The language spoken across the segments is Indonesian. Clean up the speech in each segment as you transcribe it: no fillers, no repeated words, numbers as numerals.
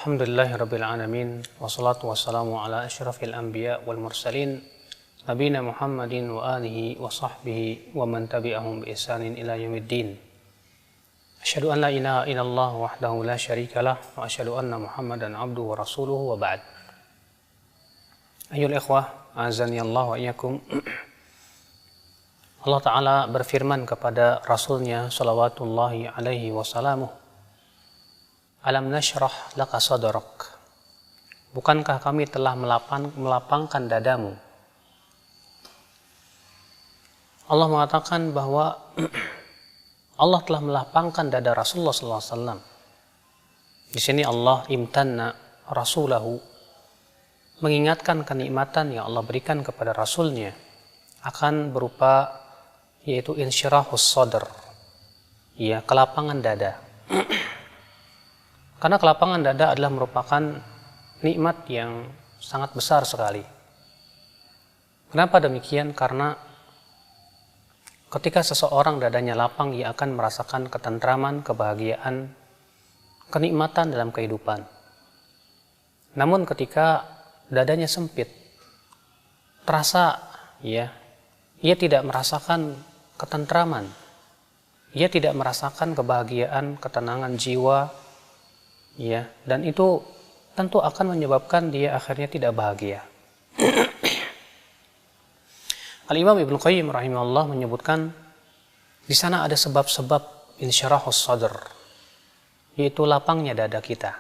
Alhamdulillahirabbil alamin wassalatu wassalamu ala asyrafil anbiya wal mursalin nabiyina Muhammadin wa alihi wa sahbihi wa man tabi'ahum bi ihsanin ila yaumiddin. Asyhadu an la ilaha illallah wahdahu la syarikalah wa asyhadu anna Muhammadan abduhu wa rasuluhu wa ba'd. Ayyuhal ikhwah, azani Allah wa iyyakum. Allah Ta'ala berfirman kepada Rasulnya salawatullahi alaihi wasallamuh, Alam nashrah laka sadrak. Bukankah kami telah melapangkan dadamu? Allah mengatakan bahwa Allah telah melapangkan dada Rasulullah SAW. Di sini Allah imtanna rasulahu, mengingatkan kenikmatan yang Allah berikan kepada Rasulnya akan berupa yaitu insyirahus sadr, ya, kelapangan dada. Karena kelapangan dada adalah merupakan nikmat yang sangat besar sekali. Kenapa demikian? Karena ketika seseorang dadanya lapang, ia akan merasakan ketentraman, kebahagiaan, kenikmatan dalam kehidupan. Namun ketika dadanya sempit, terasa ya, ia tidak merasakan ketentraman, ia tidak merasakan kebahagiaan, ketenangan jiwa, ya, dan itu tentu akan menyebabkan dia akhirnya tidak bahagia. Al-Imam Ibnu Qayyim rahimahullah menyebutkan di sana ada sebab-sebab insyirahus sadr, yaitu lapangnya dada kita.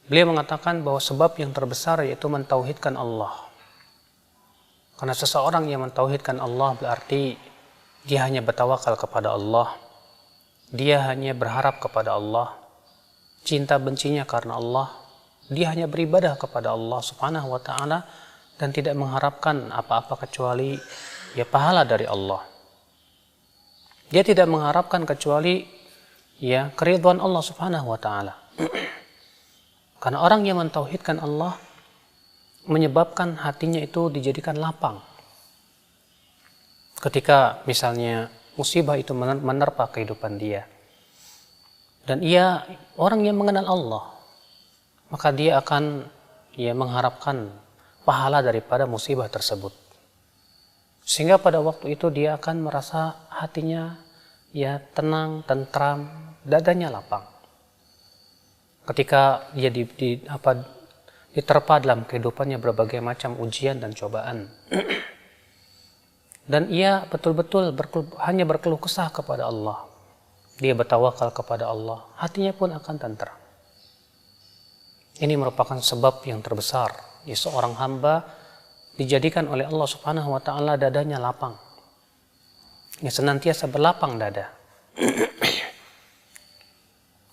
Beliau mengatakan bahwa sebab yang terbesar yaitu mentauhidkan Allah. Karena seseorang yang mentauhidkan Allah berarti dia hanya bertawakal kepada Allah. Dia hanya berharap kepada Allah, cinta bencinya karena Allah, dia hanya beribadah kepada Allah Subhanahu wa Ta'ala dan tidak mengharapkan apa-apa kecuali ya pahala dari Allah. Dia tidak mengharapkan kecuali ya keridhaan Allah Subhanahu wa Ta'ala. Karena orang yang mentauhidkan Allah menyebabkan hatinya itu dijadikan lapang. Ketika misalnya musibah itu menerpa kehidupan dia, dan ia orang yang mengenal Allah, maka dia akan mengharapkan pahala daripada musibah tersebut, sehingga pada waktu itu dia akan merasa hatinya tenang, tentram, dadanya lapang. Ketika dia diterpa dalam kehidupannya berbagai macam ujian dan cobaan, dan ia betul-betul hanya berkeluh kesah kepada Allah, dia bertawakal kepada Allah, hatinya pun akan tenteram. Ini merupakan sebab yang terbesar, seorang hamba dijadikan oleh Allah Subhanahu wa Ta'ala dadanya lapang, senantiasa berlapang dada.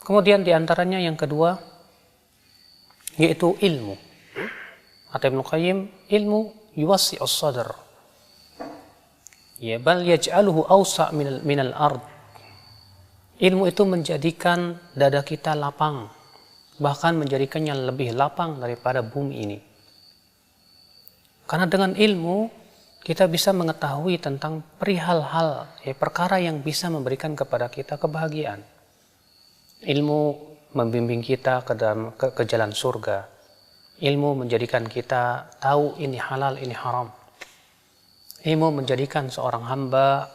Kemudian diantaranya yang kedua yaitu ilmu. Kata Ibnu Qayyim, ilmu yuwassi'us sadr, bal yaj'aluhu awsa' minal ard. Ilmu itu menjadikan dada kita lapang, bahkan menjadikannya lebih lapang daripada bumi ini. Karena dengan ilmu kita bisa mengetahui tentang perihal hal, perkara yang bisa memberikan kepada kita kebahagiaan. Ilmu membimbing kita ke jalan surga. Ilmu menjadikan kita tahu ini halal, ini haram. Ilmu menjadikan seorang hamba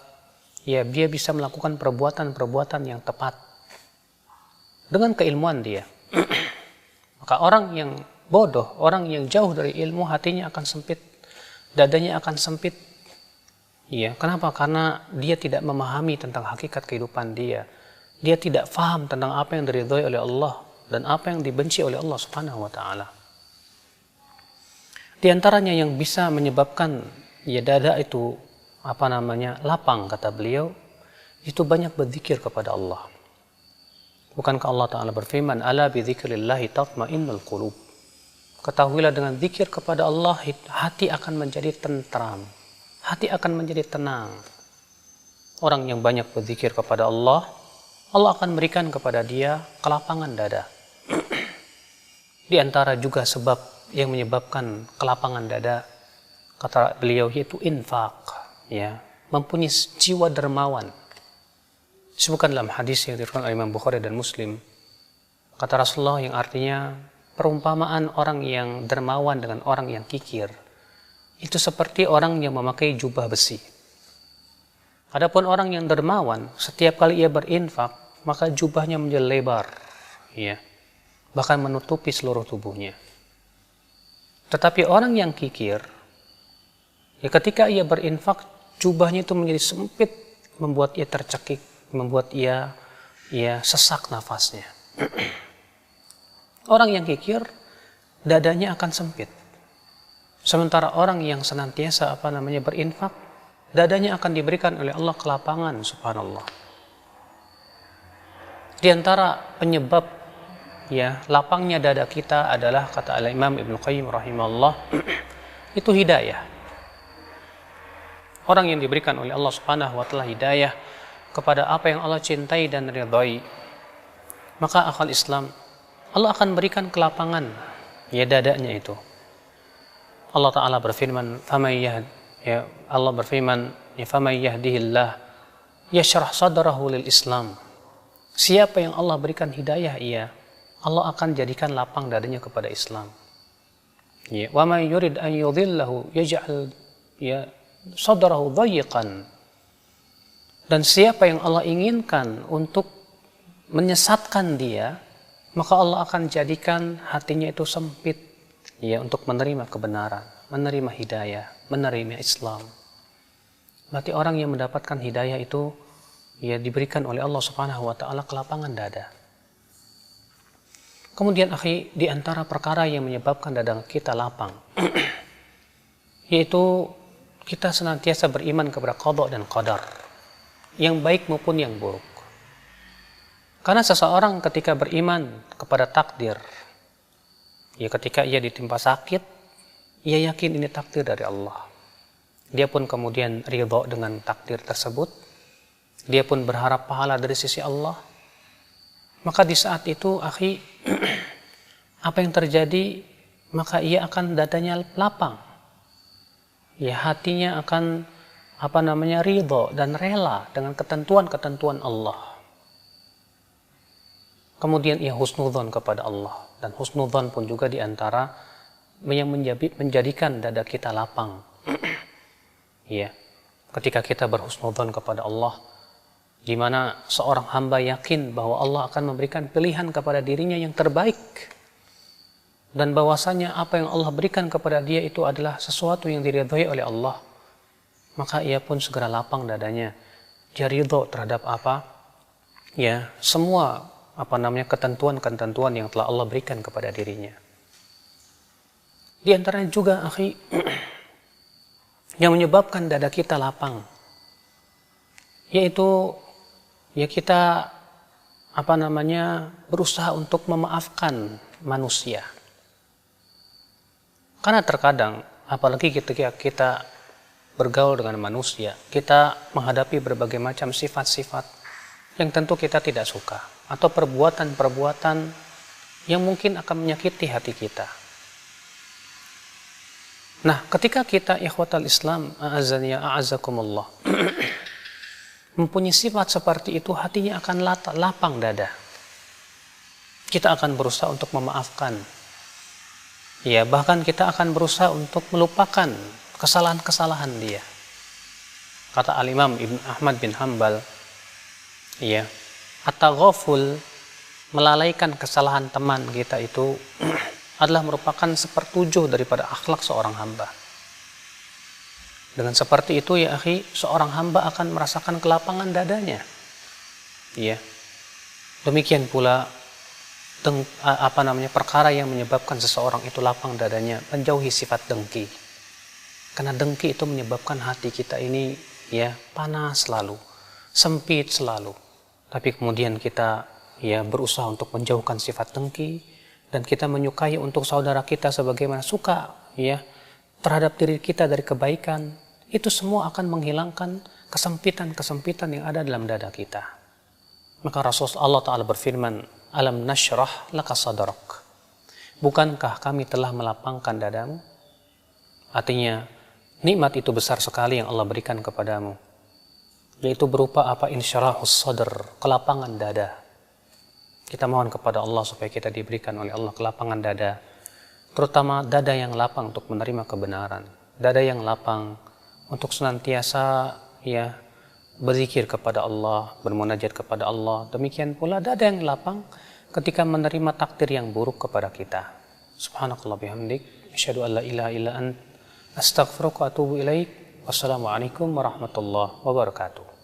dia bisa melakukan perbuatan-perbuatan yang tepat dengan keilmuan dia. Maka orang yang bodoh, orang yang jauh dari ilmu, hatinya akan sempit, dadanya akan sempit. Kenapa? Karena dia tidak memahami tentang hakikat kehidupan dia. Dia tidak faham tentang apa yang diridhoi oleh Allah dan apa yang dibenci oleh Allah Subhanahu wa Ta'ala. Di antaranya yang bisa menyebabkan dada itu lapang, kata beliau, itu banyak berzikir kepada Allah. Bukankah Allah Ta'ala berfirman, ala bi dzikrillahi tatma'innul qulub. Ketahuilah dengan zikir kepada Allah, hati akan menjadi tentram, hati akan menjadi tenang. Orang yang banyak berzikir kepada Allah, Allah akan berikan kepada dia kelapangan dada. Di antara juga sebab yang menyebabkan kelapangan dada, kata beliau, yaitu infak, mempunyai jiwa dermawan. Disebutkan dalam hadis yang diriwayatkan oleh Imam Bukhari dan Muslim, Kata Rasulullah yang artinya perumpamaan orang yang dermawan dengan orang yang kikir itu seperti orang yang memakai jubah besi. Adapun orang yang dermawan, setiap kali ia berinfak, maka jubahnya menjadi lebar, ya, bahkan menutupi seluruh tubuhnya. Tetapi orang yang kikir, ya ketika ia berinfak, jubahnya itu menjadi sempit, membuat ia tercekik, membuat ia sesak nafasnya. Orang yang kikir, dadanya akan sempit. Sementara orang yang senantiasa berinfak, dadanya akan diberikan oleh Allah kelapangan, subhanallah. Di antara penyebab lapangnya dada kita adalah, kata Al-Imam Ibnu Qayyim rahimahullah, itu hidayah. Orang yang diberikan oleh Allah Subhanahu wa taala hidayah kepada apa yang Allah cintai dan ridhai, maka akal Islam, Allah akan berikan kelapangan dadanya itu. Allah Ta'ala berfirman, Allah berfirman, faman yahdihillah yashrah sadrahu lil Islam. Siapa yang Allah berikan hidayah, Allah akan jadikan lapang dadanya kepada Islam. Wa man yurid an yudhillahu yaj'al sadrahu dhayiqan. Dan siapa yang Allah inginkan untuk menyesatkan dia, maka Allah akan jadikan hatinya itu sempit, untuk menerima kebenaran, menerima hidayah, menerima Islam. Berarti orang yang mendapatkan hidayah itu diberikan oleh Allah Subhanahu wa taala kelapangan dada. Kemudian akhi, di antara perkara yang menyebabkan dada kita lapang yaitu kita senantiasa beriman kepada qada dan qadar, yang baik maupun yang buruk. Karena seseorang ketika beriman kepada takdir, ketika ia ditimpa sakit, ia yakin ini takdir dari Allah. Dia pun kemudian ridha dengan takdir tersebut. Dia pun berharap pahala dari sisi Allah. Maka di saat itu, akhi, apa yang terjadi? Maka ia akan dadanya lapang. Hatinya akan ridha dan rela dengan ketentuan-ketentuan Allah. Kemudian ia husnudzon kepada Allah, dan husnudzon pun juga diantara yang menjadikan dada kita lapang. Ketika kita berhusnudzon kepada Allah, di mana seorang hamba yakin bahwa Allah akan memberikan pilihan kepada dirinya yang terbaik, dan bahwasanya apa yang Allah berikan kepada dia itu adalah sesuatu yang diridhai oleh Allah, maka ia pun segera lapang dadanya. Dia ridha terhadap semua ketentuan-ketentuan yang telah Allah berikan kepada dirinya. Di antaranya juga, akhi, yang menyebabkan dada kita lapang, yaitu kita berusaha untuk memaafkan manusia. Karena terkadang, apalagi ketika kita bergaul dengan manusia, kita menghadapi berbagai macam sifat-sifat yang tentu kita tidak suka, atau perbuatan-perbuatan yang mungkin akan menyakiti hati kita. Nah, ketika kita ikhwatal Islam, a'azani a'azakumullah, mempunyai sifat seperti itu, hatinya akan lapang dada. Kita akan berusaha untuk memaafkan. Bahkan kita akan berusaha untuk melupakan kesalahan-kesalahan dia. Kata Al-Imam Ibn Ahmad bin Hanbal, at-taghaful, melalaikan kesalahan teman kita itu adalah merupakan 1/7 daripada akhlak seorang hamba. Dengan seperti itu, akhi, seorang hamba akan merasakan kelapangan dadanya. Demikian pula perkara yang menyebabkan seseorang itu lapang dadanya, menjauhi sifat dengki. Karena dengki itu menyebabkan hati kita ini panas selalu, sempit selalu. Tapi kemudian kita berusaha untuk menjauhkan sifat dengki, dan kita menyukai untuk saudara kita sebagaimana suka terhadap diri kita dari kebaikan. Itu semua akan menghilangkan kesempitan-kesempitan yang ada dalam dada kita. Maka Rasulullah Ta'ala berfirman, alam nashrah laka sadrak, bukankah kami telah melapangkan dadamu? Artinya, nikmat itu besar sekali yang Allah berikan kepadamu, yaitu berupa insyarahus sadr, kelapangan dada. Kita mohon kepada Allah supaya kita diberikan oleh Allah kelapangan dada, terutama dada yang lapang untuk menerima kebenaran, dada yang lapang untuk senantiasa ya berzikir kepada Allah, bermunajat kepada Allah. Demikian pula dada yang lapang ketika menerima takdir yang buruk kepada kita. Subhanakallah bihamdik, asyhadu an la ilaha illa ant, astaghfiruka wa atubu ilaik. Wassalamualaikum warahmatullahi wabarakatuh.